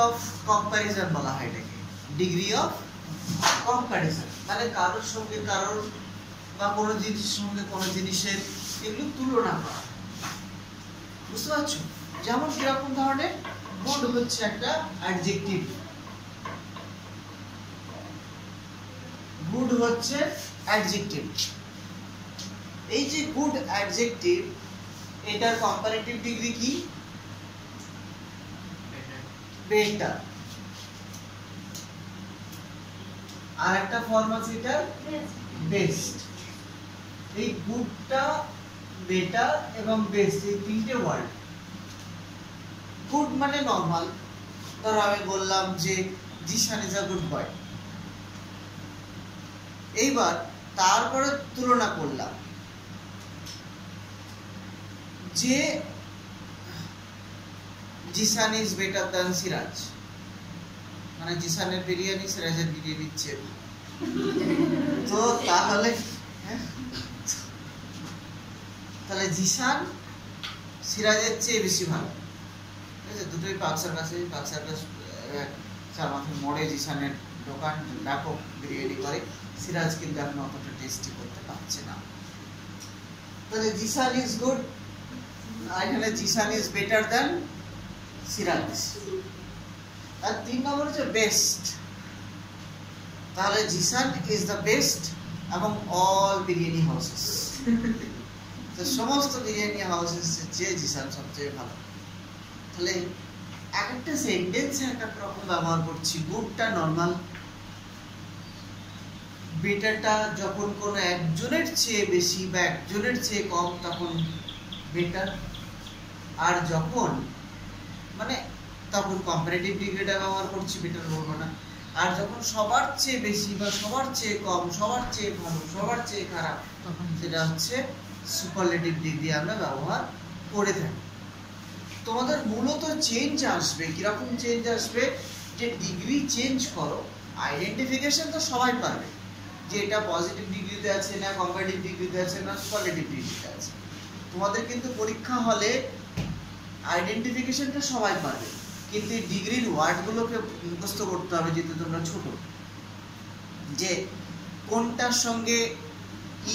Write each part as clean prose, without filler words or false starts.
Of comparison বলা হয় এটাকে, ডিগ্রি অফ কম্প্যারিজন, মানে কারোর সঙ্গে কারোর বা কোনো জিনিসের সঙ্গে কোনো জিনিসের এগুলো তুলনা করা, বুঝতে পারছো? যেমন কিরকম ধরনের, গুড হচ্ছে একটা অ্যাডজেক্টিভ, গুড হচ্ছে অ্যাডজেক্টিভ। এই যে গুড অ্যাডজেক্টিভ, এটার কম্পারেটিভ ডিগ্রি কি? বেটার। আর একটা ফর্ম আছে এটা বেস্ট। এই গুডটা, বেটার এবং বেস্ট, এই তিনটে ওয়ার্ড। গুড মানে নরমাল, ধরো আমি বললাম যে Zeeshan is a good boy, এইবার তারপরে তুলনা করলাম যে Zeeshan is better than Siraj, মানে জিশানের বিরিয়ানি সিরাজের বিরিয়ানির চেয়ে, তো তাহলে তাহলে জিশান সিরাজের চেয়ে বেশি ভালো, ঠিক আছে? দুটোই পাকসার কাছে, পাকসার কাছে চার মাথের মোড়ে জিশানের দোকান ব্যাপক বিরিয়ানি করে, সিরাজ কিন্তু এখন অতটা টেস্টি করতে পারছে না। তাহলে জিশান ইজ গুড, আর এখানে Zishan is better than Siraj. আর 3 নম্বর হচ্ছে বেস্ট, তাহলে জিশান ইজ দ্য বেস্ট এবং অল বিরিয়ানি হাউসেস, তো সমস্ত বিরিয়ানি হাউসেস যে জিশান সবচেয়ে ভালো। তাহলে এক একটা সেন্টেন্সে এক এক রকম ব্যবহার করছি। গুডটা নরমাল, বেটারটা যখন কোনো একজনের চেয়ে বেশি বা একজনের চেয়ে কম তখন বেটার, আর যখন মানে তখন কম্পারেটিভ ডিগ্রিটা ব্যবহার করছি, বেটার বলবো না। আর যখন সবার চেয়ে বেশি বা সবার চেয়ে কম, সবার চেয়ে ভালো, সবার চেয়ে খারাপ, তখন সেটা হচ্ছে সুপারলেটিভ ডিগ্রি আমরা ব্যবহার করে থাকি। তোমাদের মূলত চেঞ্জ আসবে, কিরকম চেঞ্জ আসবে, যে ডিগ্রি চেঞ্জ করো, আইডেন্টিফিকেশন তো সবাই পারবে যে এটা পজিটিভ ডিগ্রিতে আছে না কম্পারেটিভ ডিগ্রিতে আছে না সুপারলেটিভ ডিগ্রিতে আছে। তোমাদের কিন্তু পরীক্ষা হলে আইডেন্টিফিকেশনটা সবাই পারবে, কিন্তু এই ডিগ্রির ওয়ার্ডগুলোকে মুখস্থ করতে হবে যেহেতু তোমরা ছোট, যে কোনটার সঙ্গে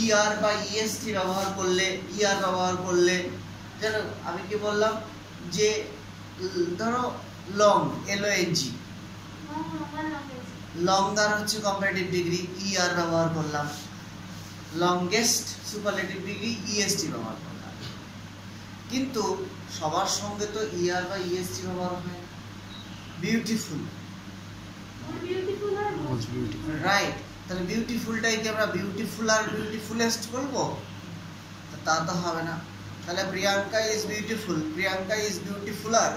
ইআর বা ইএসটি ব্যবহার করলে, ইআর ব্যবহার করলে, যেন আমি কি বললাম যে ধরো লং, এলওএনজি, লঙ্গার হচ্ছে কম্পারেটিভ ডিগ্রি, ইআর ব্যবহার করলাম। লংগেস্ট সুপারলেটিভ ডিগ্রি, ইএসটি ব্যবহার করলাম। কিন্তু সবার সঙ্গে তো ইআর বা ইএসটি ব্যবহার হয়। Beautiful, right? তাহলে বিউটিফুলটাই কি আমরা বিউটিফুল আর বিউটিফুলেস্ট বলবো? তা তো হবে না। তাহলে Priyanka is beautiful, Priyanka is beautifuler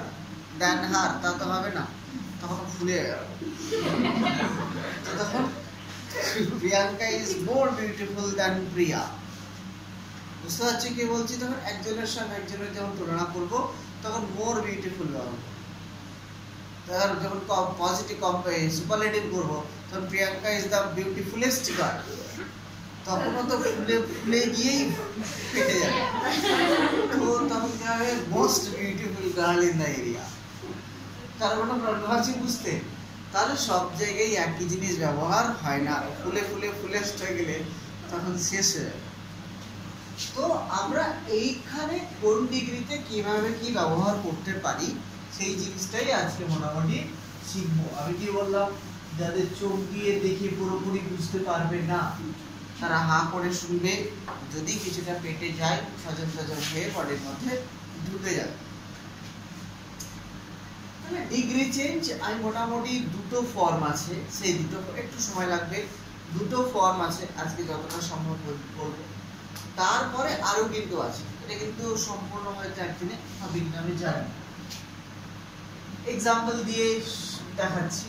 than her, তা তো হবে না, তখন ফুলে গেল। তখন Priyanka is more beautiful than Priya, বুঝতে পারছি কি বলছি? তখন একজনের সঙ্গে একজনের যখন তুলনা করবো তখন মোর বিউটিফুল ব্যবহার করবো। তখন যখন পজিটিভ সুপারলেটিভ করবো তখন প্রিয়াঙ্কা ইজ দ্য বিউটিফুলেস্ট গার্ল, তখনও তো ফুলে ফুলে গিয়েই ফেটে যাবে। তো তখন কি হবে? Most beautiful girl in the area. তার কোনো প্রবলেম আছে বুঝতে? তাহলে সব জায়গায় একই জিনিস ব্যবহার হয় না, ফুলে ফুলে ফুলেস্ট হয়ে গেলে তখন শেষ হয়ে যাবে। তো আমরা এইখানে কোন ডিগ্রিতে কিভাবে কি ব্যবহার করতে পারি সেই জিনিসটাই আজকে মোটামুটি শিখবো। আমি কি বললাম, যাদের চোখ দিয়ে দেখে পুরোপুরি বুঝতে পারবে না তারা হা করে শুনবে, যদি কিছুটা পেটে যায় সজল সজল হয়ে বডির মধ্যে ঢুকে যাবে। তাহলে ডিগ্রি চেঞ্জ আমি মোটামুটি দুটো ফর্ম আছে, সেই দুটো একটু সময় লাগবে, দুটো ফর্ম আছে, আজকে যতটা সম্ভব বলবো। তারপরে আরো কিন্তু আছে, এটা কিন্তু সম্পূর্ণ হয়তো একদিনে হবে কিনা আমি জানি না। এক্সাম্পল দিয়ে দেখাচ্ছি।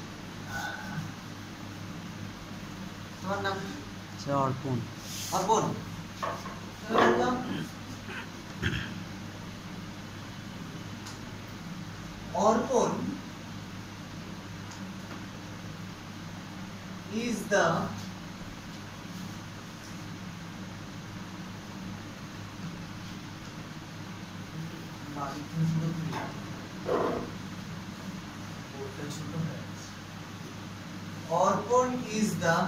তোমার নাম? অর্পণ। অর্পণ, অর্পণ is the অর্পণ is the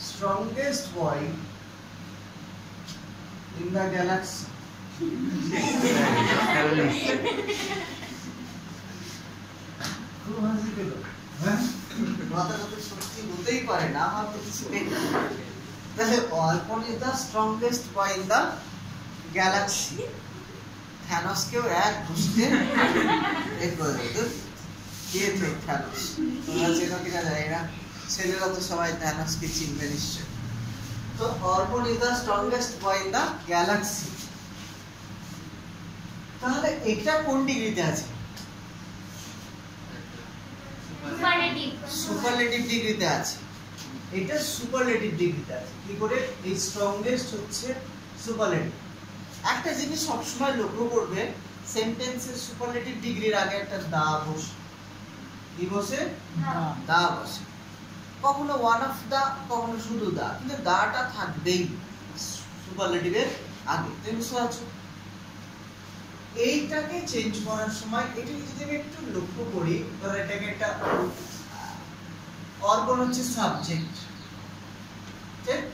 strongest boy in the galaxy. কথাটা তো সত্যি হতেই পারে না, আমার তো কিছু নেই। তাহলে অর্পণ is the strongest boy in the galaxy. থ্যানোসকেও এক ঘুষতে এ করে দিত। কে তো থ্যানোস? তোমরা চেনো কিনা জানি না, ছেলেরা তো সবাই থ্যানোসকে চিনবে নিশ্চয়। তো অর্পণ is the strongest boy in the galaxy. তাহলে এটা কোন ডিগ্রিতে আছে? সুপারলেটিভ ডিগ্রিতে আছে। এটা সুপারলেটিভ ডিগ্রিতে আছে। কি করে? এই স্ট্রংগেস্ট হচ্ছে সুপারলেটিভ। একটা জিনিস সবসময় লক্ষ্য করবে, সেন্টেন্সের সুপারলেটিভ ডিগ্রির আগে একটা দা বসে। কি বসে? দা বসে। কখনো ওয়ান অফ দা, কখনো শুধু দা, কিন্তু দাটা থাকবেই সুপারলেটিভের আগে। তুমি বুঝতে পারছো? এইটাকে চেঞ্জ করার সময় এটাকে যদি আমি একটু লক্ষ্য করি, ধরো এটাকে একটা অর্পণ হচ্ছে সাবজেক্ট,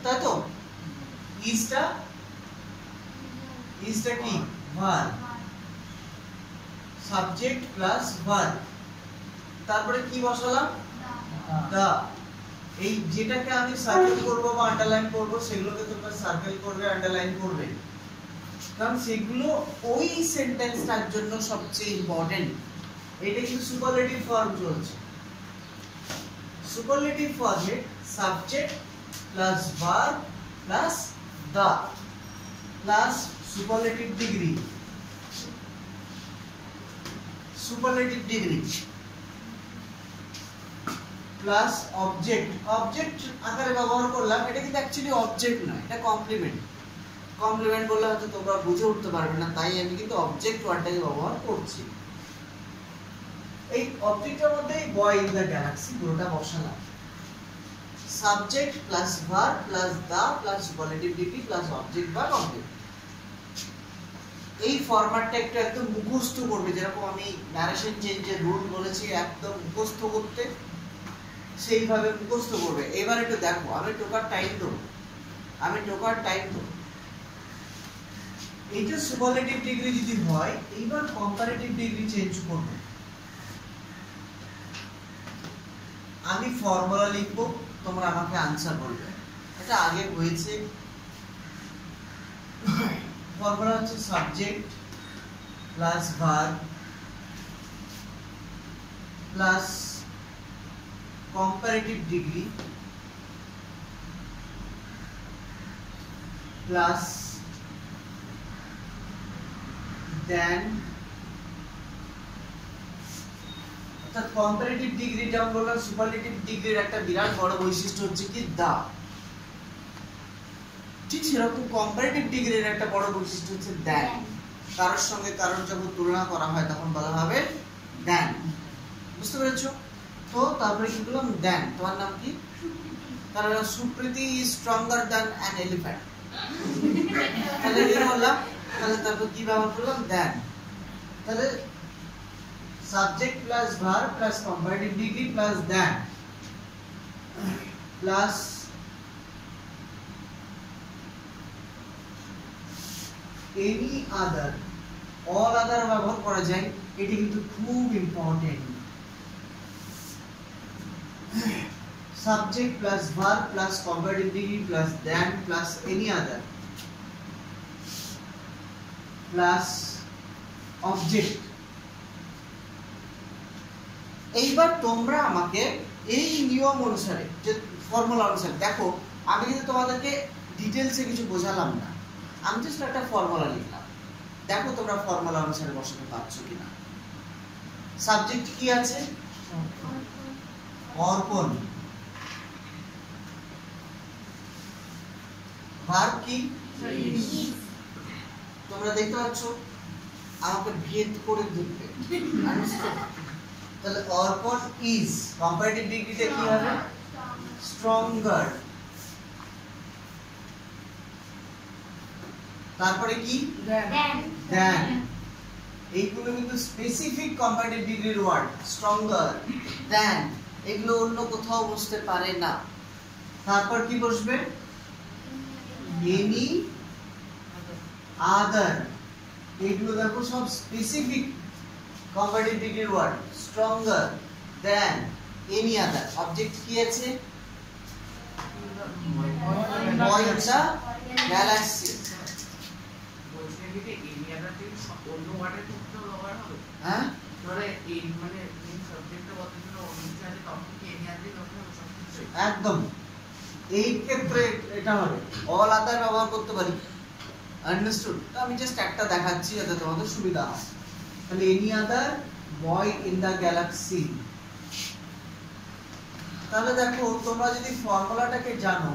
তাই তো? ইজটা কি? ভার্ব। সাবজেক্ট প্লাস ভার্ব, তারপরে কি বসালাম? দা। এই যেটাকে আমি সার্কেল করব বা আন্ডারলাইন করব, সেগুলোকে তোমরা সার্কেল করবে, আন্ডারলাইন করবে, কারণ সেগুলো ওই সেন্টেন্সটার জন্য সবচেয়ে ইম্পর্টেন্ট। এটা কিন্তু সুপারলেটিভ ফর্ম চলছে। সুপারলেটিভ ফর্মে subject plus verb plus the plus superlative degree, superlative degree plus object. Object আকারে ব্যবহার করলাম, এটা কিন্তু অ্যাকচুয়ালি অবজেক্ট নয়, এটা কমপ্লিমেন্ট। কমপ্লিমেন্ট বললে হয়তো তোমরা বুঝে উঠতে পারবে না, তাই আমি কিন্তু অবজেক্ট ওয়ার্ডটাকে ব্যবহার করছি। এই অবজেক্টের মধ্যে বয় ইন দ্য গ্যালাক্সি পুরোটা বসালাম। Subject plus verb plus the plus superlative degree plus object বা অবজেক্ট। এই ফরম্যাটটা একটু একদম মুখস্থ করবে, যেরকম আমি ন্যারেশন চেঞ্জের রুল বলেছি একদম মুখস্থ করতে, সেইভাবে মুখস্থ করবে। এবার একটু দেখো, আমি টোকার টাইম দেবো, এইটা সুপারলেটিভ ডিগ্রি যদি হয়, এইবার কম্পারেটিভ ডিগ্রি চেঞ্জ করব। আমি ফর্মুলা লিখবো, তোমরা আমাকে আনসার বলবে। এটা আগে হয়েছে। ফর্মুলা হচ্ছে subject plus verb plus comparative degree plus than, অর্থাৎ কম্পারেটিভ ডিগ্রি যেমন বললাম, সুপারলেটিভ ডিগ্রির একটা বিরাট বড় বৈশিষ্ট্য হচ্ছে কি দা। ঠিক সেরকম কম্পারেটিভ ডিগ্রির একটা বড় বৈশিষ্ট্য হচ্ছে দেন। কারোর সঙ্গে কারোর যখন তুলনা করা হয় তখন বলা হবে দেন। বুঝতে পেরেছো? তো তারপরে কি বললাম? দেন। তোমার নাম কি? তাহলে Supriti is stronger than an elephant. তাহলে কি বললাম? তাহলে তারপর কি ব্যবহার করলাম? দেন। তাহলে subject plus verb plus comparative degree plus than plus any other, all other ব্যবহার করা যায়। এটি কিন্তু খুব important. Subject plus verb plus comparative degree plus than plus any other plus object. এইবার তোমরা আমাকে এই নিয়ম অনুসারে, যে ফর্মুলা অনুসারে, দেখো আমি কিন্তু তোমাদেরকে ডিটেলসে কিছু বোঝালাম না, আমি জাস্ট একটা ফর্মুলা লিখলাম। দেখো তোমরা ফর্মুলা অনুসারে বসাতে পারছো কিনা। সাবজেক্ট কি আছে? অর্পণ। ভার্ব কি? তোমরা দেখতে পাচ্ছ, আমাকে ভেদ করে দিতে। তাহলে অর্পণ ইজ, কম্পারেটিভ ডিগ্রিতে কি হবে? স্ট্রঙ্গার। তারপরে কি? দেন। এইগুলো কিন্তু স্পেসিফিক কম্পারেটিভ ডিগ্রির ওয়ার্ড, স্ট্রঙ্গার দ্যান, এগুলো অন্য কোথাও বসতে পারে না। তারপর কি বসবে? এনি আদার, এগুলো দেখো সব স্পেসিফিক কম্পারেটিভ ডিগ্রির word, stronger than, any other. Object কি আছে? Boy in the galaxy. হ্যাঁ, একদম এই ক্ষেত্রে এটা হবে, অল আদার ব্যবহার করতে পারি। আন্ডারস্টুড? তো আমি জাস্ট একটা দেখাচ্ছি যাতে তোমাদের সুবিধা হয়। তাহলে any other boy in the galaxy. তাহলে দেখো তোমরা যদি ফর্মুলাটাকে জানো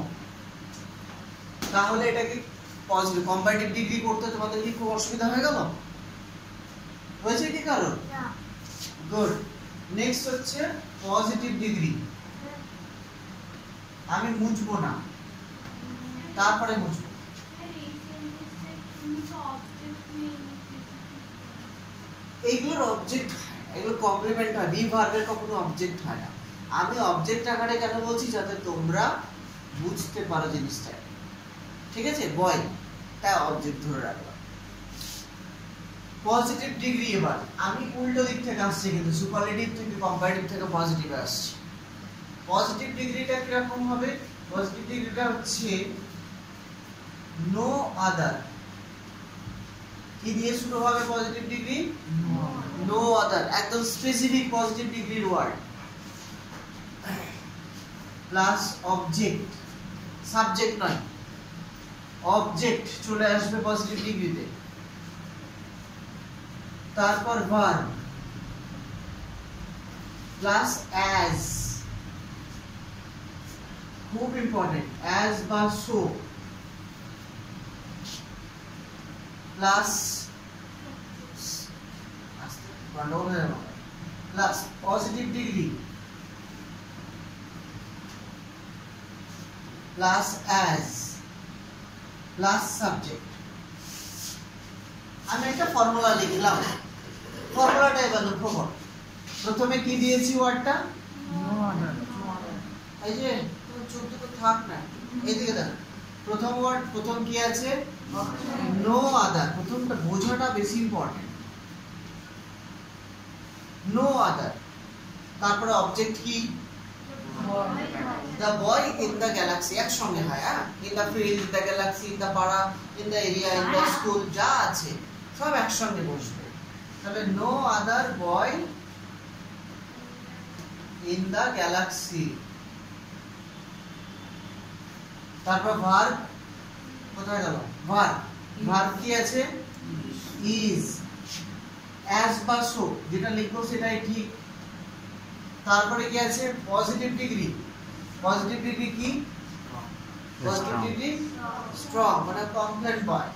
তাহলে এটাকে পজিটিভ কম্পারেটিভ ডিগ্রি করতে তোমাদের কি খুব অসুবিধা হয়ে গেল? হয়েছে কি কারণ? গুড। নেক্সট হচ্ছে পজিটিভ ডিগ্রি। আমি মুছবো না, তারপরে মুছবো। এইগুলোর অবজেক্ট, এগুলো কমপ্লিমেন্ট হয়, বি ভার্বের কখনো অবজেক্ট হয় না। আমি অবজেক্ট আকারে কেন বলছি? যাতে তোমরা বুঝতে পারো জিনিসটা। ঠিক আছে? বয় তাই অবজেক্ট ধরে রাখলাম। পজিটিভ ডিগ্রি, এবার আমি উল্টো দিক থেকে আসছি, কিন্তু সুপারলেটিভ থেকে কম্পারেটিভ থেকে পজিটিভে আসছি। পজিটিভ ডিগ্রিটা কিরকম হবে? পজিটিভ ডিগ্রিটা হচ্ছে নো আদার। কি দিয়ে শুরু হবে পজিটিভ ডিগ্রি? নো আদার, একদম স্পেসিফিক পজিটিভ ডিগ্রির ওয়ার্ড, প্লাস অবজেক্ট, সাবজেক্ট নয়, অবজেক্ট চলে আসবে পজিটিভ ডিগ্রিতে। তারপর ভার্ব প্লাস অ্যাজ, খুব ইম্পর্টেন্ট, অ্যাজ বা so, plus plus positive degree plus as plus subject. আমি একটা ফর্মুলা লিখলাম, ফর্মুলাটা এবার লক্ষ্য করো। প্রথমে কি দিয়েছি ওয়ার্ডটা? এই যে চোখ দুটো থাক না, এইদিকে দেখ। প্রথম ওয়ার্ড, প্রথম কি আছে? No other. প্রথমটা বোঝাটা বেশি ইম্পর্টেন্ট, নো আদার। তারপরে অবজেক্ট কি? the boy in the galaxy, একসঙ্গে হয়। হ্যাঁ, in the field, in the galaxy, in the পাড়া, in the area, in the school, যা আছে সব একসঙ্গে বসবে। তাহলে no other boy in the galaxy। তারপর ভার্ব, কোথায় গেল ভার্ব? ভার্ব কি আছে? is, as বা so, যেটা লিখবো সেটাই ঠিক। তারপরে কি আছে? Positive degree. পজিটিভ ডিগ্রি কি? পজিটিভ ডিগ্রি স্ট্রং, মানে কমপ্লেন্ট বয়।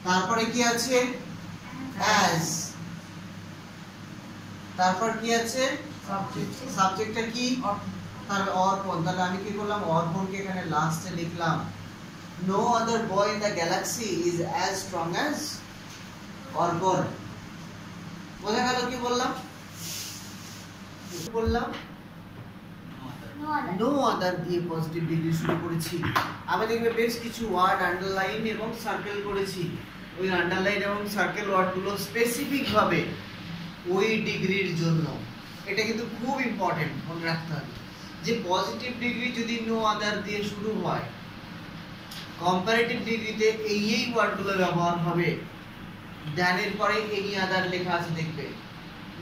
তারপরে কি আছে? অ্যাজ। তারপর কি আছে? সাবজেক্ট। সাবজেক্টটা কি? তাহলে অর্পণ। তাহলে আমি কি করলাম? অর্পণকে এখানে লাস্টে লিখলাম। No other boy in the galaxy is as strong as অর্পণ। বোঝা গেল কি বললাম? বললাম নো আদার দিয়ে পজিটিভ ডিগ্রি শুরু করেছি। আমি দেখবে বেশ কিছু ওয়ার্ড আন্ডারলাইন এবং সার্কেল করেছি। ওই আন্ডারলাইন এবং সার্কেল ওয়ার্ডগুলো স্পেসিফিক ভাবে ওই ডিগ্রির জন্য। এটা কিন্তু খুব ইম্পর্টেন্ট, মনে রাখতে হবে যে পজিটিভ ডিগ্রি যদি নো আদার দিয়ে শুরু হয়, কম্পারেটিভ ডিগ্রিতে এই ওয়ার্ডগুলো ব্যবহার হবে। দ্যানের পরে এনি আদার লেখা আছে, দেখবে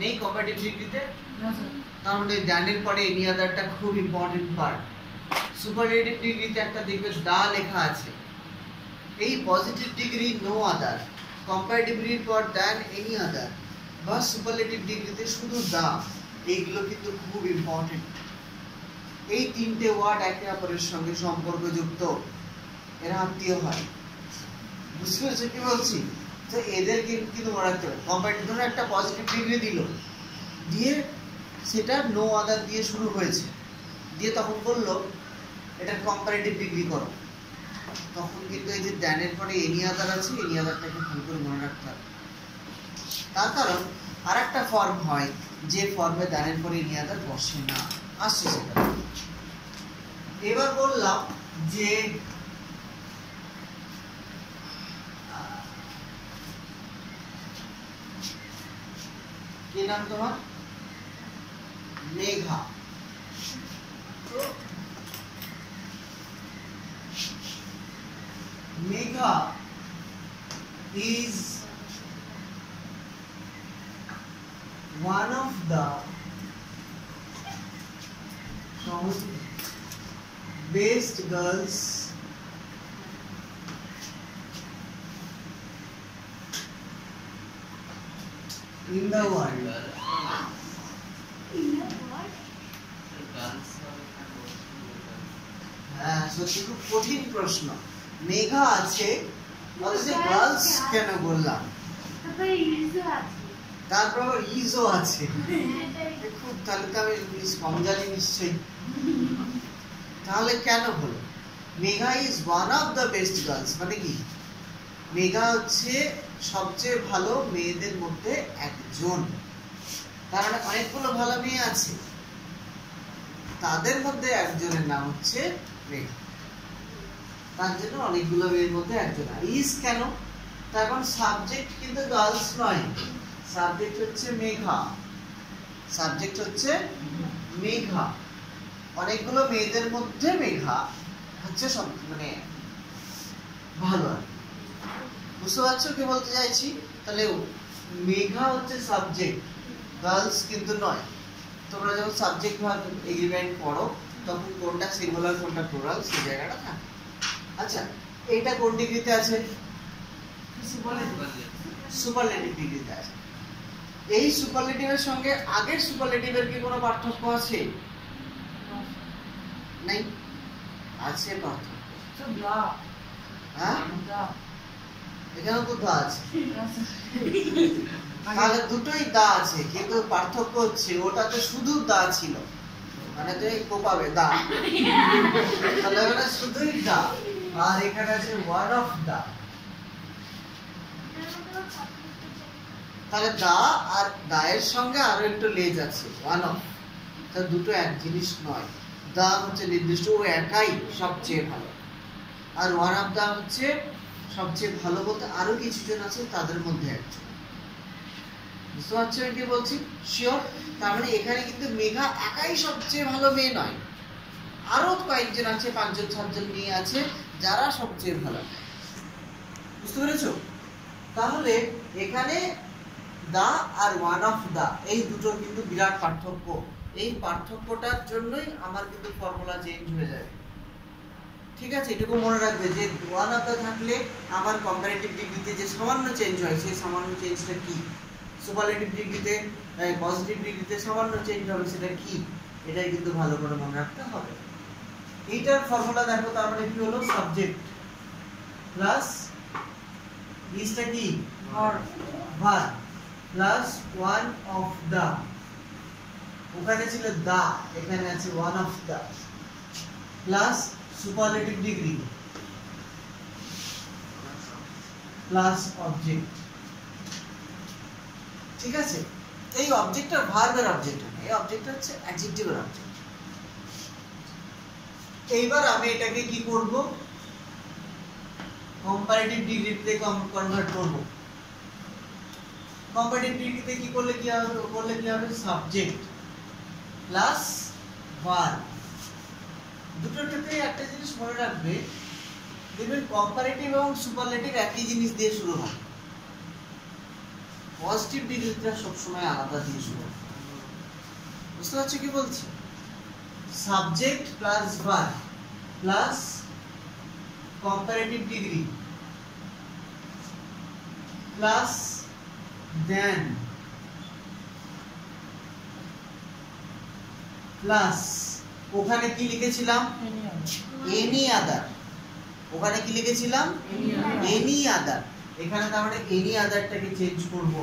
নেই কম্পারেটিভ ডিগ্রিতে? তার মধ্যে দ্যানের পরে এনি আদারটা খুব ইম্পর্টেন্ট পার্ট। সুপারলেটিভ ডিগ্রিতে একটা দেখবে দা লেখা আছে। এই positive degree no other, comparative ডিগ্রির পর দ্যান এনি আদার, বা সুপারলেটিভ ডিগ্রিতে শুধু দা, এইগুলো কিন্তু খুব ইম্পর্টেন্ট। এই তিনটে ওয়ার্ড একে অপরের সঙ্গে সম্পর্কযুক্ত, এরা আত্মীয় হয়। বুঝতে পেরেছো কি বলছি? তো এদেরকে কিন্তু মনে রাখতে হবে। কম্পারেটিভ ধরো একটা পজিটিভ ডিগ্রি দিল, দিয়ে সেটা নো আদার দিয়ে শুরু হয়েছে, দিয়ে তখন বললো এটা কম্পারেটিভ ডিগ্রি করো। তখন কিন্তু এই যে দ্যানের পরে এনি আদার আছে, এনি আদারটাকে ভালো করে মনে রাখতে হবে। তার কারণ আর একটা ফর্ম হয় যে ফর্মে দ্যানের পরে এনি আদার বসে না, আসছে সেটা। এবার বললাম যে কি নাম তোমার? Megha. Megha is one of the best girls in the world. হ্যাঁ, সত্যি খুব কঠিন প্রশ্ন। মেঘা আছে, অথচ গার্লস কেন বললাম? তারপর আবার ইজও আছে। খুব, তাহলে তো আমি ইংলিশ কম জানি নিশ্চয়ই। তাহলে কেন হলো? Megha is one of the best girls, মানে কি? মেঘা হচ্ছে সবচেয়ে ভালো মেয়েদের মধ্যে একজন। তার মানে অনেকগুলো ভালো মেয়ে আছে, তাদের মধ্যে একজনের নাম হচ্ছে মেঘা। তার জন্য অনেকগুলো মেয়ের মধ্যে একজন। ইজ কেন? তার কারণ সাবজেক্ট কিন্তু গার্লস নয়, সাবজেক্ট হচ্ছে মেঘা। সাবজেক্ট হচ্ছে মেঘা, অনেকগুলো মেয়েদের মধ্যে মেঘা হচ্ছে সব মানে ভালো। বুঝতে পারছো কি বলতে চাইছি? তাহলে মেঘা হচ্ছে সাবজেক্ট, গার্লস কিন্তু নয়। তোমরা যখন সাবজেক্ট ভার্ব এগ্রিমেন্ট পড়ো তখন কোনটা সিঙ্গুলার কোনটা প্লুরাল সেই জায়গাটা থাকে। আচ্ছা, এইটা কোন ডিগ্রিতে আছে? সুপারলেটিভ ডিগ্রিতে আছে। এই সুপারলেটিভের সঙ্গে আগের সুপারলেটিভের কি কোনো পার্থক্য আছে? নাই, আছে পার্থক্য। হ্যাঁ, এখানেও তো দা আছে। তাহলে দুটোই দা আছে, কিন্তু পার্থক্য হচ্ছে ওটাতে শুধু দা ছিল, মানে তুমি কোপাবে দা, তাহলে ওটা শুধুই দা, আর এখানে আছে ওয়ান অফ দা। তাহলে দা আর দা এর সঙ্গে আরো একটু লেজ আছে, ওয়ান অফ। তাহলে দুটো এক জিনিস নয়। দা হচ্ছে নির্দিষ্ট, ও একাই সবচেয়ে ভালো, আর ওয়ান অফ দা হচ্ছে সবচেয়ে ভালো বলতে আরো কিছু জন আছে তাদের মধ্যে একজন। বুঝতে পারছো আমি কি বলছি? শিওর? তার মানে এখানে কিন্তু মেঘা একাই সবচেয়ে ভালো মেয়ে নয়, আরো কয়েকজন আছে, 5-6জন মেয়ে আছে যারা সবচেয়ে ভালো। বুঝতে পেরেছো? তাহলে এখানে দা আর ওয়ান অফ দা এই দুটোর কিন্তু বিরাট পার্থক্য। এই পার্থক্যটার জন্যই আমার কিন্তু ফর্মুলা চেঞ্জ হয়ে যাবে। ঠিক আছে, এটুকু মনে রাখবে যে ওয়ান অফ দা থাকলে আমার কম্পারেটিভ ডিগ্রিতে যে সামান্য চেঞ্জ হয় সেই সামান্য চেঞ্জটা কি, সুপারলেটিভ ডিগ্রিতে পজিটিভ ডিগ্রিতে সামান্য চেঞ্জ হবে সেটা কি, এটাই কিন্তু ভালো করে মনে রাখতে হবে। এইটার ফর্মুলা দেখো, তার মানে কি হলো? সাবজেক্ট প্লাস ইজটা কি verb plus one of the, ওখানে ছিল দা, এখানে আছে one of the, plus superlative degree plus object. ঠিক আছে, এই অবজেক্টটা ভার্বের অবজেক্ট না, এই অবজেক্টটা হচ্ছে অ্যাডজেক্টিভের অবজেক্ট। এইবার আমি এটাকে কি করব? কম্পারেটিভ ডিগ্রিতে কনভার্ট করব। কম্পারেটিভ ডিগ্রিতে কি করলে কি হবে? Subject plus verb. দুটোর ক্ষেত্রে একটা জিনিস মনে রাখবে, দেখবেন কম্পারেটিভ এবং সুপারলেটিভ একই জিনিস দিয়ে শুরু হয়, পজিটিভ ডিগ্রিটা সবসময় আলাদা দিয়ে শুরু হয়। বুঝতে পারছো কি বলছি? Subject plus verb plus comparative degree plus than plus ওখানে কি লিখেছিলাম? Any other. ওখানে কি লিখেছিলাম? Any other. এখানে তার মানে এনি আদারটাকে চেঞ্জ করব।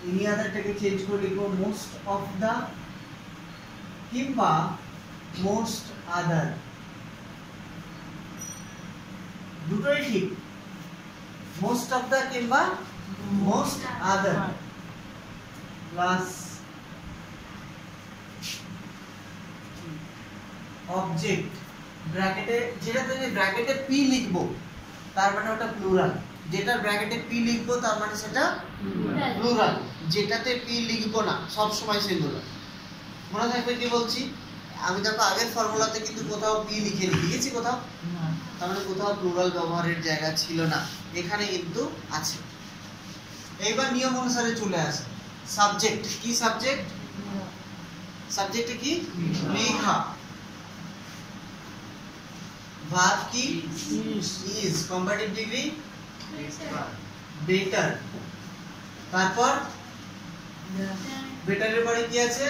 এনি আদারটাকে চেঞ্জ করে লিখব মোস্ট অফ দা কিংবা মোস্ট আদার। দুটোই ঠিক, মোস্ট অফ দ্য কিংবা মোস্ট আদার প্লাস অবজেক্ট ব্র্যাকেটে, যেটাতে ব্র্যাকেটে পি লিখবো তার মানে ওটা প্লুরাল, যেটা ব্র্যাকেটে পি লিখবো তার মানে সেটা প্লুরাল, যেটাতে পি লিখবো না সব সময় সিঙ্গুলার। মনে থাকবে কি বলছি? আমি দেখো আগের ফর্মুলাতে কিন্তু কোথাও পি লিখে লিখেছি কোথাও, তার মানে কোথাও প্লুরাল ব্যবহারের জায়গা ছিল না, এখানে কিন্তু আছে। এইবার নিয়ম অনুসারে চলে আসে সাবজেক্ট। কি সাবজেক্ট? সাবজেক্টে কি? মেঘা। ভার্ব কি? ইজ। Comparative degree better. তারপর বেটারের পরে কি আছে?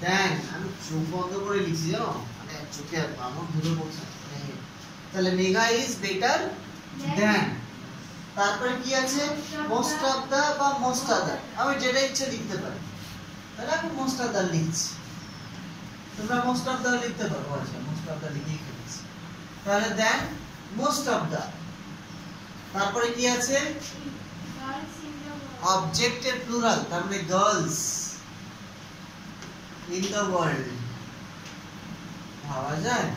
দেন। আমি চোখ বন্ধ করে লিখছি জানো, মানে চোখে আমার ধুলো পড়ছে। তাহলে মেঘা ইজ বেটার দেন। তারপরে কি আছে? মোস্ট অফ দা বা মোস্ট আদার, আমি যেটা ইচ্ছে লিখতে পারি, তাহলে আমি মোস্ট আদার লিখছি। তোমরা মোস্ট অফ দা লিখতে পারো। আচ্ছা, মোস্ট অফ দা লিখেই ফেলেছি। তাহলে দেন মোস্ট অফ দা। তারপরে কি আছে? অবজেক্টের প্লুরাল, তার মানে গার্লস ইন দ্য ওয়ার্ল্ড। ভাবা যায়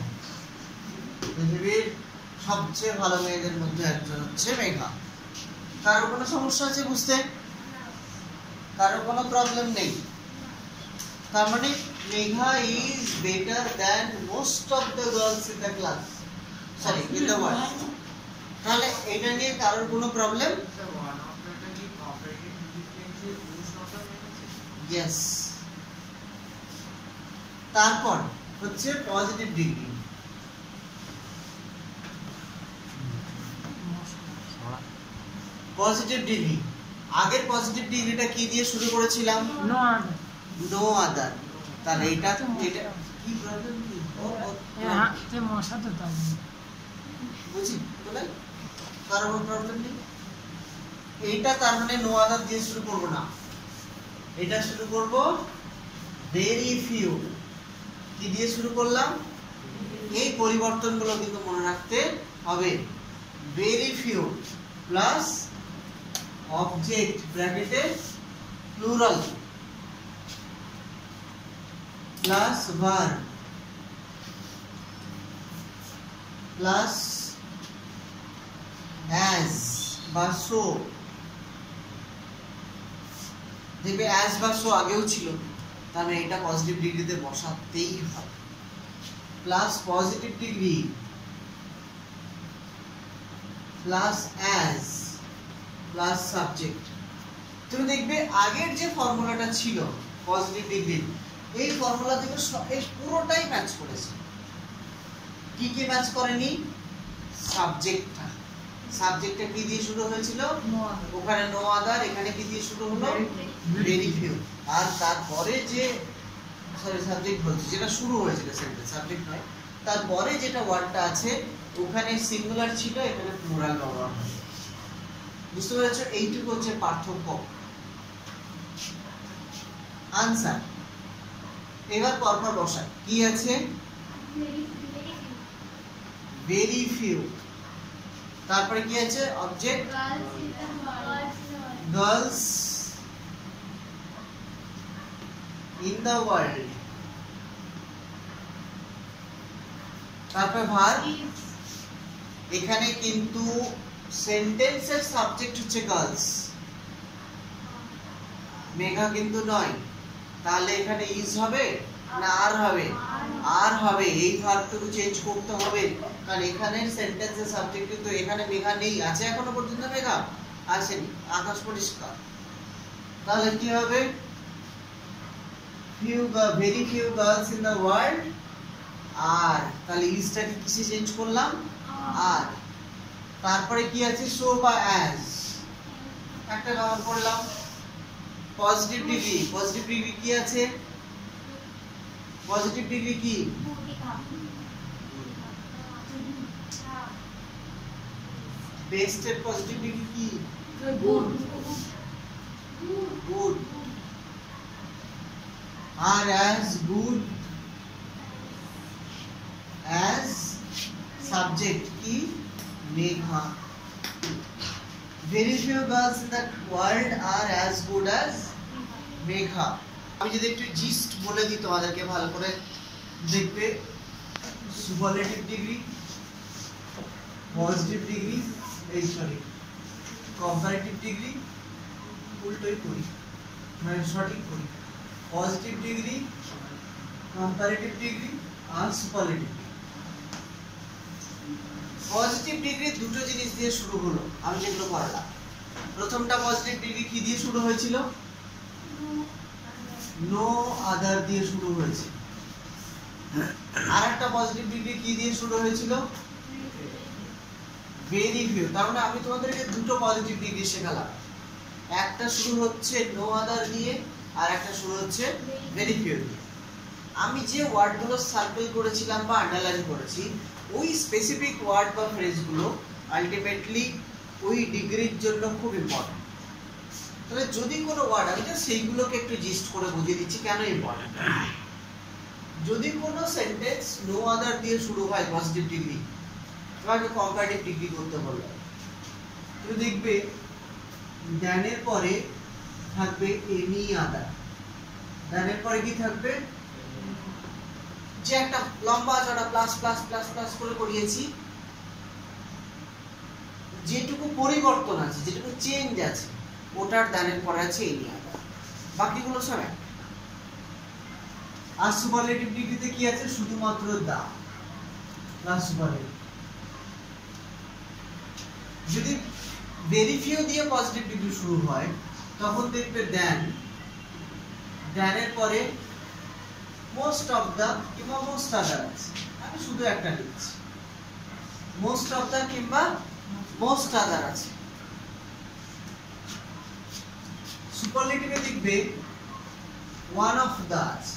পৃথিবীর সবচেয়ে ভালো মেয়েদের মধ্যে একজন হচ্ছে মেঘা। কারো কোনো সমস্যা আছে বুঝতে? কারো কোনো প্রবলেম নেই? তার মানে Megha is better than most of the girls in the class, sorry in the world. তাহলে এটা নিয়ে কারোর কোনো প্রবলেম? ইয়েস। তারপর হচ্ছে পজিটিভ ডিগ্রি। পজিটিভ ডিগ্রি, আগের পজিটিভ ডিগ্রিটা কি দিয়ে শুরু করেছিলাম? No other. তাহলে এটা কি প্রবলেম? কি হাতে মশা তো তাই বুঝি বলে কারো কোনো প্রবলেম নেই। এইটা তার মানে নো আদার দিয়ে শুরু করব না, এটা শুরু করব ভেরি ফিউ। কি দিয়ে শুরু করলাম? এই পরিবর্তনগুলো কিন্তু মনে রাখতে হবে। ভেরি ফিউ প্লাস অবজেক্ট ব্র্যাকেটে plural plus verb plus as বা সো। দেখবে অ্যাজ বা সো আগেও ছিল, তাহলে এটা পজিটিভ ডিগ্রিতে বসাতেই হবে। Plus positive degree plus as plus subject. তুমি দেখবে আগের যে ফর্মুলাটা ছিল পজিটিভ ডিগ্রি, এই ফর্মুলা থেকে এই পুরোটাই ম্যাচ করেছে। কি কি ম্যাচ করেনি? সাবজেক্টটা। সাবজেক্টটা কি দিয়ে শুরু হয়েছিল? ওখানে নো আদার, এখানে কি দিয়ে শুরু হলো? Very few. আর তারপরে যে সরি সাবজেক্ট বলছি, যেটা শুরু হয়েছিল সেন্টেন্স, সাবজেক্ট নয়, তারপরে যেটা ওয়ার্ডটা আছে ওখানে সিঙ্গুলার ছিল, এখানে প্লুরাল ব্যবহার হয়। বুঝতে পেরেছো? এইটুকু হচ্ছে পার্থক্য। আনসার এবার পরপর বসাই। কি আছে? Very few. তারপরে কি আছে? Object girls in the world. তারপর ভার্ব, এখানে কিন্তু সেন্টেন্সের সাবজেক্ট হচ্ছে গার্লস, মেঘা কিন্তু নয়। তাহলে এখানে ইজ হবে না আর হবে? আর হবে। এই ভার্বটুকু চেঞ্জ করতে হবে, কারণ এখানে সেন্টেন্সের সাবজেক্ট কিন্তু এখানে মেঘা নেই। আছে এখনো পর্যন্ত মেঘা? আসেনি, আকাশ পরিষ্কার। তাহলে কি হবে? Very few girls in the world. আর তাহলে ইজটাকে কিসে চেঞ্জ করলাম? আর। তারপরে কি আছে? সো বা অ্যাজ, একটা ব্যবহার করলাম। পজিটিভ ডিগ্রি, পজিটিভ ডিগ্রি কি আছে? পজিটিভ ডিগ্রি কি? বেস্টের পজিটিভ ডিগ্রি কি? গুড। গুড। আর অ্যাজ গুড অ্যাজ সাবজেক্ট কি? Megha. Very few girls in the world are as good as Megha. আমি যদি একটু জিস্ট বলে দিই তোমাদেরকে ভালো করে দেখবে, superlative degree, positive degree, comparative degree, উল্টোই করি মানে সঠিক করি, পজিটিভ ডিগ্রি, কম্পারেটিভ ডিগ্রি আর সুপারলেটিভ ডিগ্রি। পজিটিভ ডিগ্রি দুটো জিনিস দিয়ে শুরু হলো, আমি যেগুলো পড়ালাম। প্রথমটা পজিটিভ ডিগ্রি কি দিয়ে শুরু হয়েছিল? নো আদার দিয়ে শুরু হয়েছে। আর একটা পজিটিভ ডিগ্রি কি দিয়ে শুরু হয়েছিল? Very few. তার মানে আমি তোমাদেরকে দুটো পজিটিভ ডিগ্রি শেখালাম, একটা শুরু হচ্ছে নো আদার দিয়ে আর একটা শুরু হচ্ছে ভেরি ফিউ দিয়ে। আমি যে ওয়ার্ডগুলো সার্কেল করেছিলাম বা আন্ডারলাইন করেছি, ওই স্পেসিফিক ওয়ার্ড বা ফ্রেজগুলো আলটিমেটলি ওই ডিগ্রির জন্য খুব ইম্পর্টেন্ট। তাহলে যদি কোনো ওয়ার্ড, আমি তো সেইগুলোকে একটু জিস্ট করে বুঝিয়ে দিচ্ছি কেন ইম্পর্টেন্ট। যদি কোনো সেন্টেন্স নো আদার দিয়ে শুরু হয় পজিটিভ ডিগ্রি, তোমাকে কম্পারেটিভ ডিগ্রি করতে বলবে, তুমি দেখবে দ্যানের পরে থাকবে এনি আদার। দ্যানের পরে কি থাকবে? যে একটা লম্বা চড়া প্লাস প্লাস প্লাস প্লাস করে করিয়েছি, যেটুকু পরিবর্তন আছে, যেটুকু চেঞ্জ আছে, ওটার দ্যানের পরে আছে এনি আদার, বাকিগুলো সব এক। আর সুপারলেটিভ ডিগ্রিতে কি আছে? শুধুমাত্র দা প্লাস সুপারলেটিভ। যদি ভেরি ফিউ দিয়ে পজিটিভ ডিগ্রি শুরু হয়, তখন দেখবে দ্যানের পরে মোস্ট অফ দা কিংবা মোস্ট আদার আছে। আমি শুধু একটা লিখছি, মোস্ট অফ দা কিংবা মোস্ট আদার আছে। সুপারলেটিভে লিখবে ওয়ান অফ দা আছে,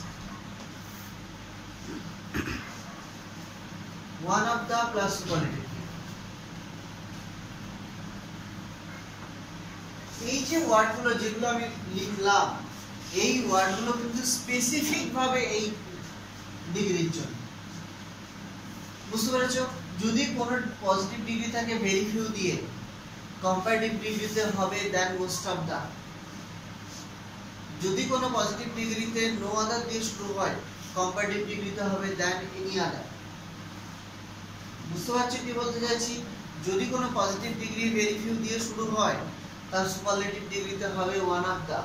one of the plus superlative. এই যে ওয়ার্ডগুলো যেগুলো আমি লিখলাম, এই ওয়ার্ডগুলো কিন্তু স্পেসিফিক ভাবে এই ডিগ্রির জন্য। বুঝতে পেরেছো? যদি কোনো পজিটিভ ডিগ্রি থাকে ভেরি ফিউ দিয়ে, কম্পারেটিভ ডিগ্রিতে হবে দ্যান মোস্ট অফ দা। যদি কোনো পজিটিভ ডিগ্রিতে নো আদার দিয়ে শুরু হয়, কম্পারেটিভ ডিগ্রিতে হবে দ্যান এনি আদার। বুঝতে পারছো কি বলতে চাইছি? যদি কোনো পজিটিভ ডিগ্রি ভেরি ফিউ দিয়ে শুরু হয়, তার সুপারলেটিভ ডিগ্রিতে হবে ওয়ান অফ দা।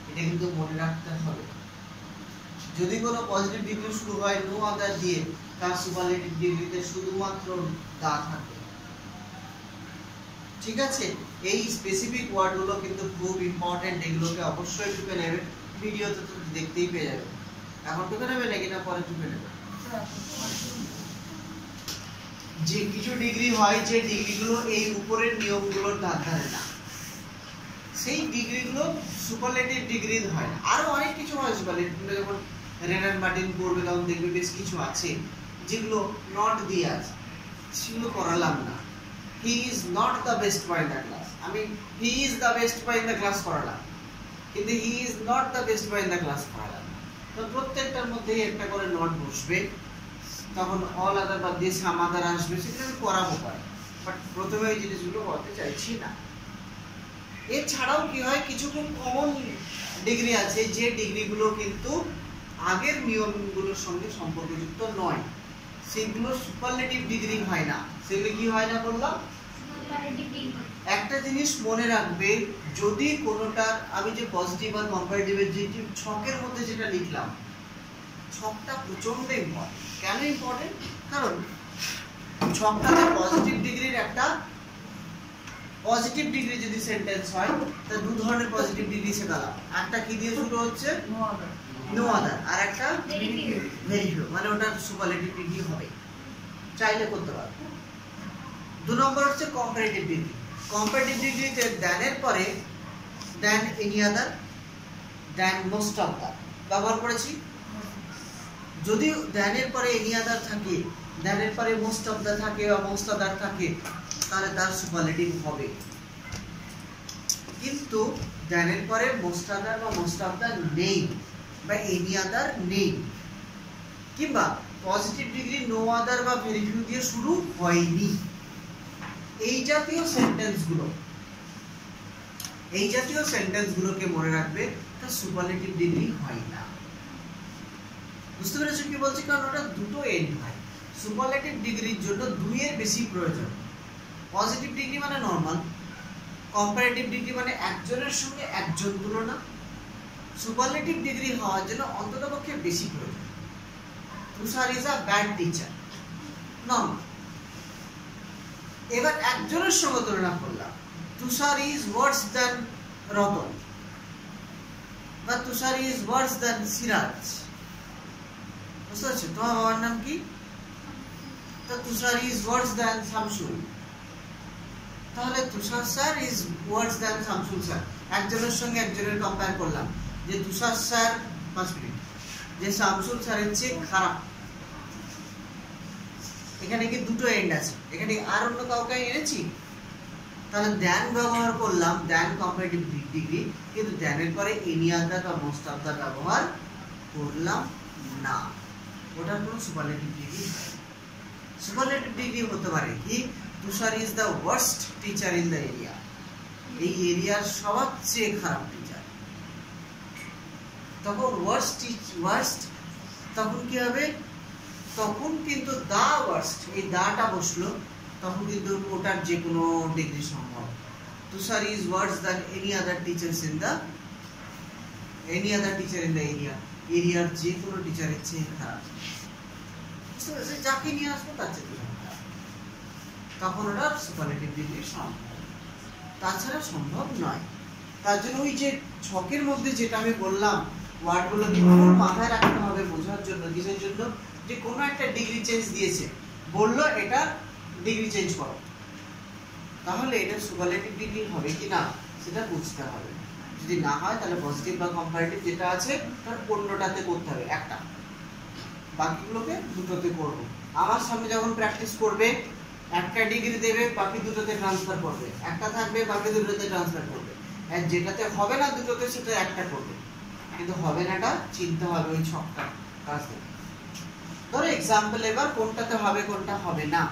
এটা কিন্তু মনে রাখতে হবে। যদি কোনো পজিটিভ ডিগ্রি শুরু হয় নো আদার দিয়ে, তার সুপারলেটিভ ডিগ্রিতে শুধুমাত্র দা থাকবে। ঠিক আছে? এই স্পেসিফিক ওয়ার্ডগুলো কিন্তু খুব ইম্পর্টেন্ট, এগুলোকে অবশ্যই টুকে নেবে। ভিডিওতে তো দেখতেই পেয়ে যাবে। এখন টুকে নেবে নাকি না পরে টুকে নেবে? যে কিছু ডিগ্রি হয়, যে ডিগ্রিগুলো এই উপরের নিয়মগুলোর ধার ধারে না, সেই ডিগ্রিগুলো সুপারলেটিভ ডিগ্রি হয় না। আরো অনেক কিছু হয় সুপারলেটিভ, যেমন রেনার মার্টিন পড়বে তখন দেখবে বেশ কিছু আছে যেগুলো নট দিয়ে আছে, সেগুলো করালাম না। He is not the best boy in the class, আমি he is the best boy in the class করালাম, কিন্তু he is not the best boy in the class করালাম। তো প্রত্যেকটার মধ্যেই একটা করে নট বসবে, তখন অল আদার বাদ দিয়ে সাম আদার আসবে, সেটা আমি করাবো পারি, বাট প্রথমে এই জিনিসগুলো করতে চাইছি না। এছাড়াও কি হয়, কিছু খুব কমন ডিগ্রি আছে যে ডিগ্রিগুলো কিন্তু আগের নিয়মগুলোর সঙ্গে সম্পর্কযুক্ত নয়, সেগুলো সুপারলেটিভ ডিগ্রি হয় না। সেগুলো কি হয় না বললাম? একটা জিনিস মনে রাখবে, যদি কোনোটার, আমি যে পজিটিভ আর কম্পারেটিভের যে ছকের মধ্যে যেটা লিখলাম, ছকটা প্রচন্ড ইম্পর্টেন্ট। কেন ইম্পর্টেন্ট? কারণ ছকটাতে পজিটিভ ডিগ্রির একটা পজিটিভ ডিগ্রি যদি সেন্টেন্স হয়, তা দু ধরনের পজিটিভ ডিগ্রি শেখালাম। একটা কি দিয়ে শুরু হচ্ছে? নো আদার, আর একটা ভেরি ফিউ, মানে ওটার সুপারলেটিভ ডিগ্রি হবে, চাইলে করতে পারবে। দু নম্বর হচ্ছে কম্পারেটিভ ডিগ্রি। কম্পারেটিভ ডিগ্রিতে দ্যানের পরে than any other, than most of the ব্যবহার করেছি। যদি দ্যানের পরে এনি আদার থাকে, দ্যানের পরে মোস্ট অফ দা থাকে বা মোস্ট আদার থাকে, তাহলে তার সুপারলেটিভ হবে। কিন্তু দ্যানের পরে মোস্ট আদার বা মোস্ট অফ দা নেই, বা এনি আদার নেই, কিংবা পজিটিভ ডিগ্রি নো আদার বা ভেরি ফিউ দিয়ে শুরু হয়নি, এই জাতীয় সেন্টেন্সগুলোকে মনে রাখবে, তা সুপারলেটিভ ডিগ্রি হয় না। বুঝতে পেরেছো কি বলছি? কারণ ওটা দুটো এন্ড হয়। সুপারলেটিভ ডিগ্রির জন্য দুইয়ের বেশি প্রয়োজন। পজিটিভ ডিগ্রি মানে নরমাল, কম্পারেটিভ ডিগ্রি মানে একজনের সঙ্গে একজন তুলনা। সুপারলেটিভ ডিগ্রি হওয়ার জন্য অন্ততপক্ষে বেশি প্রয়োজন। Tushar is a bad teacher, normal. এবার একজনের সঙ্গে তুলনা করলাম, Tushar is worse than Ratan, বা Tushar is worse than Siraj. বুঝতে পারছো? তোমার বাবার নাম কি? তো Tushar is worse than Shamsul, তাহলে Tushar sir is worse than Shamsul sir. একজনের সঙ্গে একজনের কম্পেয়ার করলাম, যে তুষার স্যার 5 মিনিট যে শামসুল স্যারের চেয়ে খারাপ। এখানে কি দুটো এন্ড আছে, এখানে আর অন্য কাউকে এনেছি? তাহলে দ্যান ব্যবহার করলাম, দ্যান কম্পারেটিভ ডিগ্রি, কিন্তু দ্যানের পরে এনি আদার বা মোস্ট অফ দা ব্যবহার করলাম না। ওটার কোনো সুপারলেটিভ ডিগ্রি হয়। সুপারলেটিভ ডিগ্রি হতে পারে কি, Tushar is the worst teacher in the area, এই এরিয়ার সবচেয়ে খারাপ টিচার। তখন ওয়ার্স্ট তখন কি হবে? তখন কিন্তু দা ওয়ার্স্ট, এই দাটা বসলো, তখন কিন্তু ওটার যে কোনো ডিগ্রি সম্ভব। Tushar is worse than any other teacher in the area, এরিয়ার যে কোনো টিচারের চেয়ে খারাপ। যাকে নিয়ে আসবো তার চেয়ে খারাপ, তখন ওটা সুপারলেটিভ ডিগ্রি সম্ভব, তাছাড়া সম্ভব নয়। তার জন্য ওই যে ছকের মধ্যে যেটা আমি বললাম, ওয়ার্ডগুলো মাথায় রাখতে হবে বোঝার জন্য, কিসের জন্য? যে কোনো একটা ডিগ্রি চেঞ্জ দিয়েছে, বললো এটা ডিগ্রি চেঞ্জ করো, তাহলে এটা সুপারলেটিভ ডিগ্রি হবে কি না সেটা বুঝতে হবে। যদি না হয় তাহলে পজিটিভ বা কম্পারেটিভ যেটা আছে তার অন্যটাতে করতে হবে, একটা, বাকিগুলোকে দুটোতে করব। আমার সামনে যখন প্র্যাকটিস করবে, একটা ডিগ্রি দেবে, বাকি দুটোতে ট্রান্সফার করবে, একটা থাকবে, বাকি দুটোতে ট্রান্সফার করবে, আর যেটাতে হবে না দুটোতে সেটা একটা করবে, কিন্তু হবে নাটা চিনতে হবে ওই ছকটা কাজ দেবে। ধরো এক্সাম্পল, এবার কোনটাতে হবে কোনটা হবে না।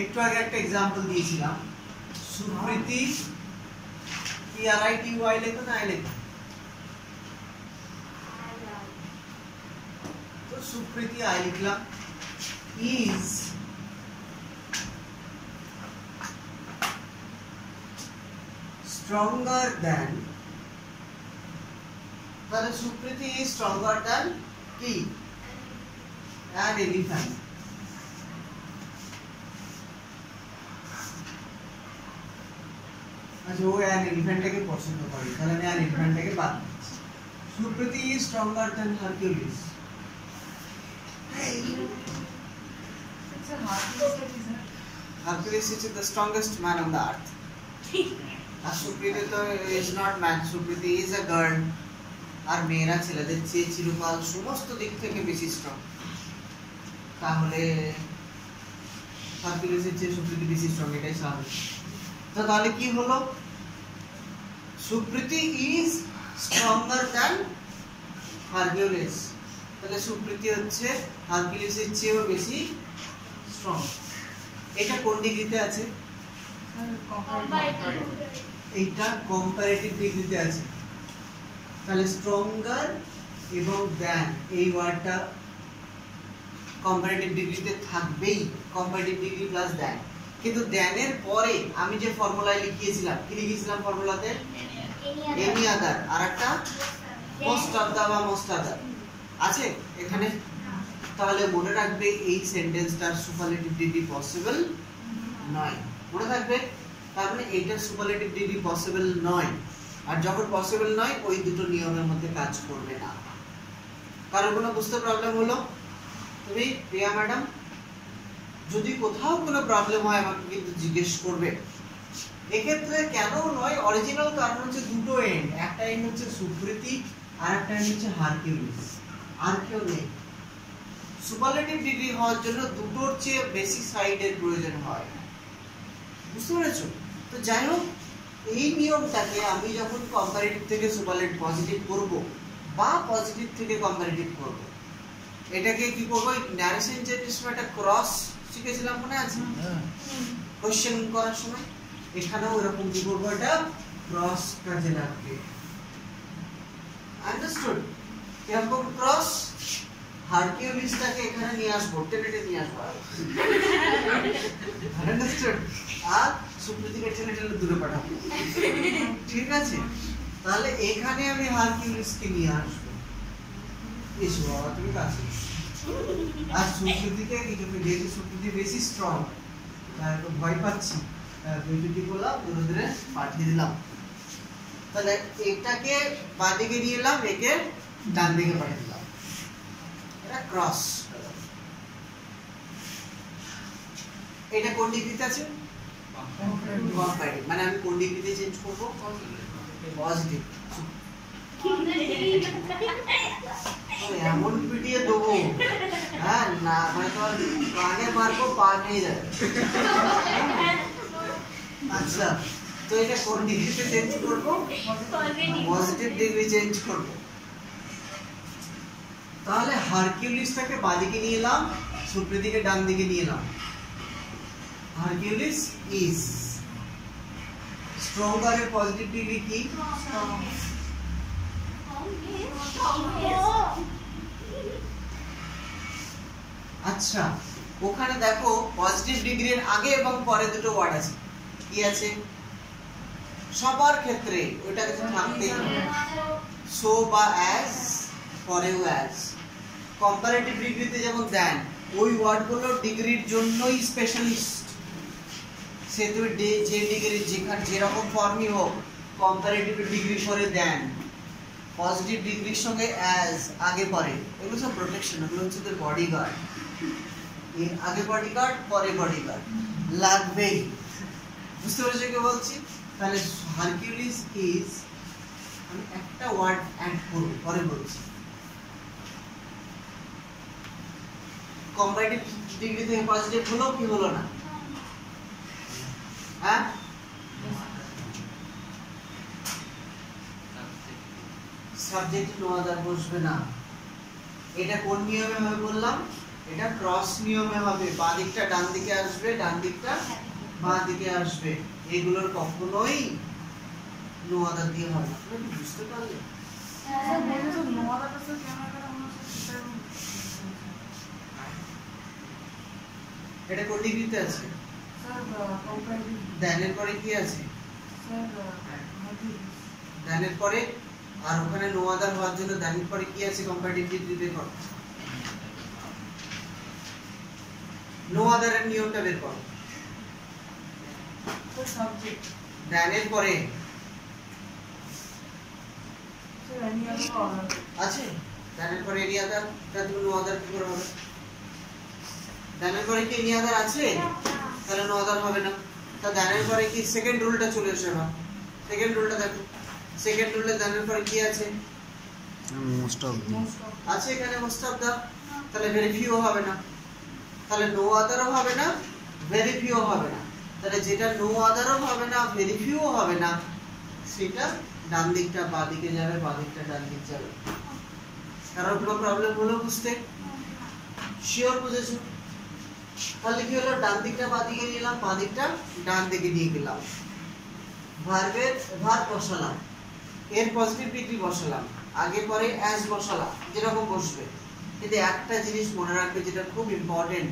একটু আগে একটা এক্সাম্পল দিয়েছিলাম, সুপ্রীতি, PRITY লেখো না আই লেখো? তো সুপ্রীতি আই লিখলাম, ইজ স্ট্রঙ্গার দ্যান, তাহলে সুপ্রীতি ইজ স্ট্রঙ্গার দ্যান কি? An elephant. আচ্ছা, ও অ্যান এলিফ্যান্টটাকে পছন্দ করে, তাহলে আমি অ্যান এলিফ্যান্টটাকে বাদ দিচ্ছি। Supriti is stronger than Hercules. Hercules is the strongest man on the earth. আর সুপ্রীতি তো is not man, Supriti is a girl. আর মেয়েরা ছেলেদের চেয়ে চিরকাল সমস্ত দিক থেকে বেশি স্ট্রং, তাহলে হারকিউলিসের চেয়ে সুপ্রীতি বেশি স্ট্রং, এটাই স্বাভাবিক। তো তাহলে কি হলো? Supriti is stronger than Hercules, তাহলে সুপ্রীতি হচ্ছে হারকিউলিসের চেয়েও বেশি স্ট্রং। এটা কোন ডিগ্রিতে আছে? এইটা কম্পারেটিভ ডিগ্রিতে আছে। তাহলে স্ট্রঙ্গার এবং দ্যান এই ওয়ার্ডটা কম্পারেটিভ ডিগ্রিতে থাকবেই, কম্পারেটিভ ডিগ্রি প্লাস দ্যান। কিন্তু দ্যানের পরে আমি যে ফর্মুলায় লিখিয়েছিলাম, কি লিখেছিলাম ফর্মুলাতে? এনি আদার, আর একটা মোস্ট অফ দা বা মোস্ট আদার আছে এখানে। তাহলে মনে রাখবে এই সেন্টেন্সটার সুপারলেটিভ ডিগ্রি পসিবল নয়, মনে থাকবে। তার মানে এইটার সুপারলেটিভ ডিগ্রি পসিবল নয়, আর যখন পসিবল নয় ওই দুটো নিয়মের মধ্যে কাজ করবে না। কারণ কোনো বুঝতে প্রবলেম হলো? তুমি প্রিয়া ম্যাডাম যদি কোথাও কোনো প্রবলেম হয় আমাকে কিন্তু জিজ্ঞেস করবে। এক্ষেত্রে কেন নয়, অরিজিনাল কারণ হচ্ছে দুটো এন্ড, একটা এন্ড হচ্ছে সুপ্রীতি আর একটা এন্ড হচ্ছে হারকিউলিস, আর কেউ নেই। সুপারলেটিভ ডিগ্রি হওয়ার জন্য দুটোর চেয়ে বেশি সাইডের প্রয়োজন হয়, বুঝতে পেরেছো? তো যাই হোক, এই নিয়মটাকে আমি যখন কম্পারেটিভ থেকে সুপারলেটিভ পজিটিভ করব বা পজিটিভ থেকে কম্পারেটিভ করব, এটাকে কি করবো, ন্যারেশন যে সময় একটা ক্রস শিখেছিলাম মনে আছে কোশ্চেন করার সময়, এখানেও এরকম কি করবো, এটা ক্রস কাজে লাগবে। আন্ডারস্টুড? এরকম ক্রস হারকিউলিসটাকে এখানে নিয়ে আসবো, টেনে নিয়ে আসবো। আন্ডারস্টুড? আর সুপ্রীতিকে টেনে দূরে পাঠাবো। ঠিক আছে, তাহলে এখানে আমি হারকিউলিসকে নিয়ে আসবো। এসো বাবা তুমি কাছে। আর সুপ্রীতিকে যেহেতু সুপ্রীতি বেশি স্ট্রং, তাই একটু ভয় পাচ্ছি, দুইটি করলাম, ধীরে ধীরে পাঠিয়ে দিলাম। তাহলে এটাকে বাঁ দিকে নিয়ে এলাম, একে ডান দিকে পাঠিয়ে দিলাম, এটা ক্রস। এটা কোন ডিগ্রিতে আছে? কম্পারেটিভ, মানে আমি কোন ডিগ্রিতে চেঞ্জ করব? পজিটিভ। এমন পিটিয়ে দেবো, হ্যাঁ না মানে তোমার কানে মারবো, পা নিয়ে যাবে। আচ্ছা, তো এটা কোন ডিগ্রিতে চেঞ্জ করব? পজিটিভ ডিগ্রি চেঞ্জ করব। তাহলে হারকিউলিসটাকে বাঁদিকে নিয়ে এলাম, সুপ্রীতিকে ডান দিকে নিয়ে এলাম। হারকিউলিস ইজ স্ট্রঙ্গার এর পজিটিভ ডিগ্রি কি? আচ্ছা, ওখানে দেখো পজিটিভ ডিগ্রির আগে এবং পরে দুটো ওয়ার্ড আছে, কি আছে? সবার ক্ষেত্রে ওটা কিছু থাকতেই হবে, সো বা অ্যাজ, পরেও অ্যাজ। কম্পারেটিভ ডিগ্রিতে যেমন দেন, ওই ওয়ার্ডগুলো ডিগ্রির জন্যই স্পেশালিস্ট। সে তুমি যে ডিগ্রি যেখানে যেরকম ফর্মই হোক, কম্পারেটিভ ডিগ্রি করে দেন, পজিটিভ ডিগ্রির সঙ্গে অ্যাজ আগে পরে, এগুলো সব প্রোটেকশন, এগুলো হচ্ছে তোর বডিগার্ড। আগে বডিগার্ড, পরে বডিগার্ড লাগবেই। বুঝতে পেরেছো কি বলছি? তাহলে হারকিউলিস ইজ, আমি একটা ওয়ার্ড অ্যাড করব, পরে বলছি। কম্পারেটিভ ডিগ্রি থেকে পজিটিভ হলো কি হলো না? হ্যাঁ, সাবজেক্ট নো আদার বসবে না। এটা কোন নিয়মে হবে বললাম? এটা ক্রস নিয়মে হবে, বাঁ দিকটা ডান দিকে আসবে, ডান দিকটা বাঁ দিকে আসবে। এগুলোর কখনোই নো আদার দিয়ে হবে না। তুমি কি বুঝতে পারলে? এটা কোন ডিগ্রিতে আছে? দেনের পরে কি আছে? দেনের পরে, আর ওখানে নো আদার হওয়ার জন্য দেনের পরে কি আছে? কম্পারেটিভ ডিগ্রিতে করো, নো আদার এর নিয়মটা বের করো। সাবজেক্ট দেনের পরে আছে, দেনের পরে এনি আদার, তাহলে তুমি নো আদার কি করে হবে? দেনের পরে কি এনি আদার আছে? তাহলে নো আদার হবে না। তা দেনের পরে কি সেকেন্ড রুলটা চলে আসে না? সেকেন্ড রুলটা দেখো, সেকেন্ড রুলে দেনের পরে কি আছে? মোস্ট অফ আছে এখানে মোস্ট অফ দা, তাহলে ভেরি ফিউ হবে না, তাহলে নো আদারও হবে না, ভেরি ফিউ হবে না। তাহলে যেটা নো আদারও হবে না, ভেরি ফিউ হবে না, সেটা ডান দিকটা বাঁ দিকে যাবে, বাঁ দিকটা ডান দিকে যাবে। কারণ কোনো প্রবলেম হলো বুঝতে? শিওর বুঝেছো? তাহলে কি হলো, ডান দিকটা বাঁ দিকে নিলাম, বাঁ দিকটা ডান দিকে নিয়ে গেলাম। ভার্বের ভার্ব বসালাম, এর পজিটিভ ডিগ্রি বসালাম, আগে পরে অ্যাজ বসালাম, যেরকম বসবে। কিন্তু একটা জিনিস মনে রাখবে যেটা খুব ইম্পর্টেন্ট,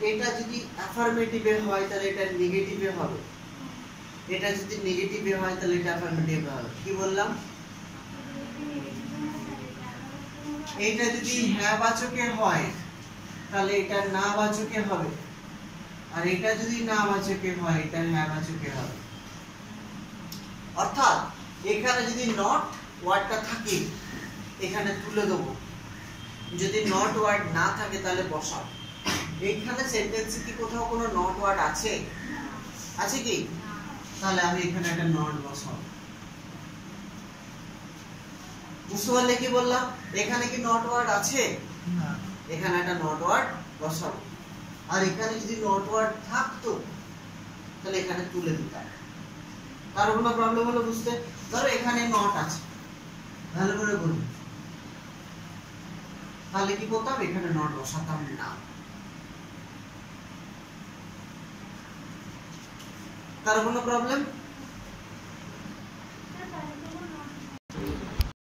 এটা যদি অ্যাফার্মেটিভে হয় তাহলে এটা নেগেটিভে হবে, এটা যদি নেগেটিভে হয় তাহলে এটা অ্যাফার্মেটিভে হবে। কি বললাম? এটা যদি হ্যাঁ বাচকে হয় তাহলে এটা না বাচকে হবে, আর এটা যদি না বাচকে হয় এটা হ্যাঁ বাচকে হবে। অর্থাৎ এখানে যদি নট ওয়ার্ডটা থাকে এখানে তুলে দেবো, যদি নট ওয়ার্ড না থাকে তাহলে বসাও। এইখানে সেন্টেন্সে কি কোথাও কোনো নট ওয়ার্ড আছে? আছে কি? তাহলে আমি এখানে একটা নট বসাবো। বুঝতে পারলে কি বললাম? এখানে কি নট ওয়ার্ড আছে? না, এখানে একটা নট ওয়ার্ড বসাবো। আর এখানে যদি নট ওয়ার্ড থাকতো তাহলে এখানে তুলে দিতাম। কারো কোনো প্রবলেম হলো বুঝতে? ধরো এখানে নট আছে, ভালো করে বলি, তাহলে কি করতাম, এখানে নট বসাতাম না। কারো কোনো প্রবলেম?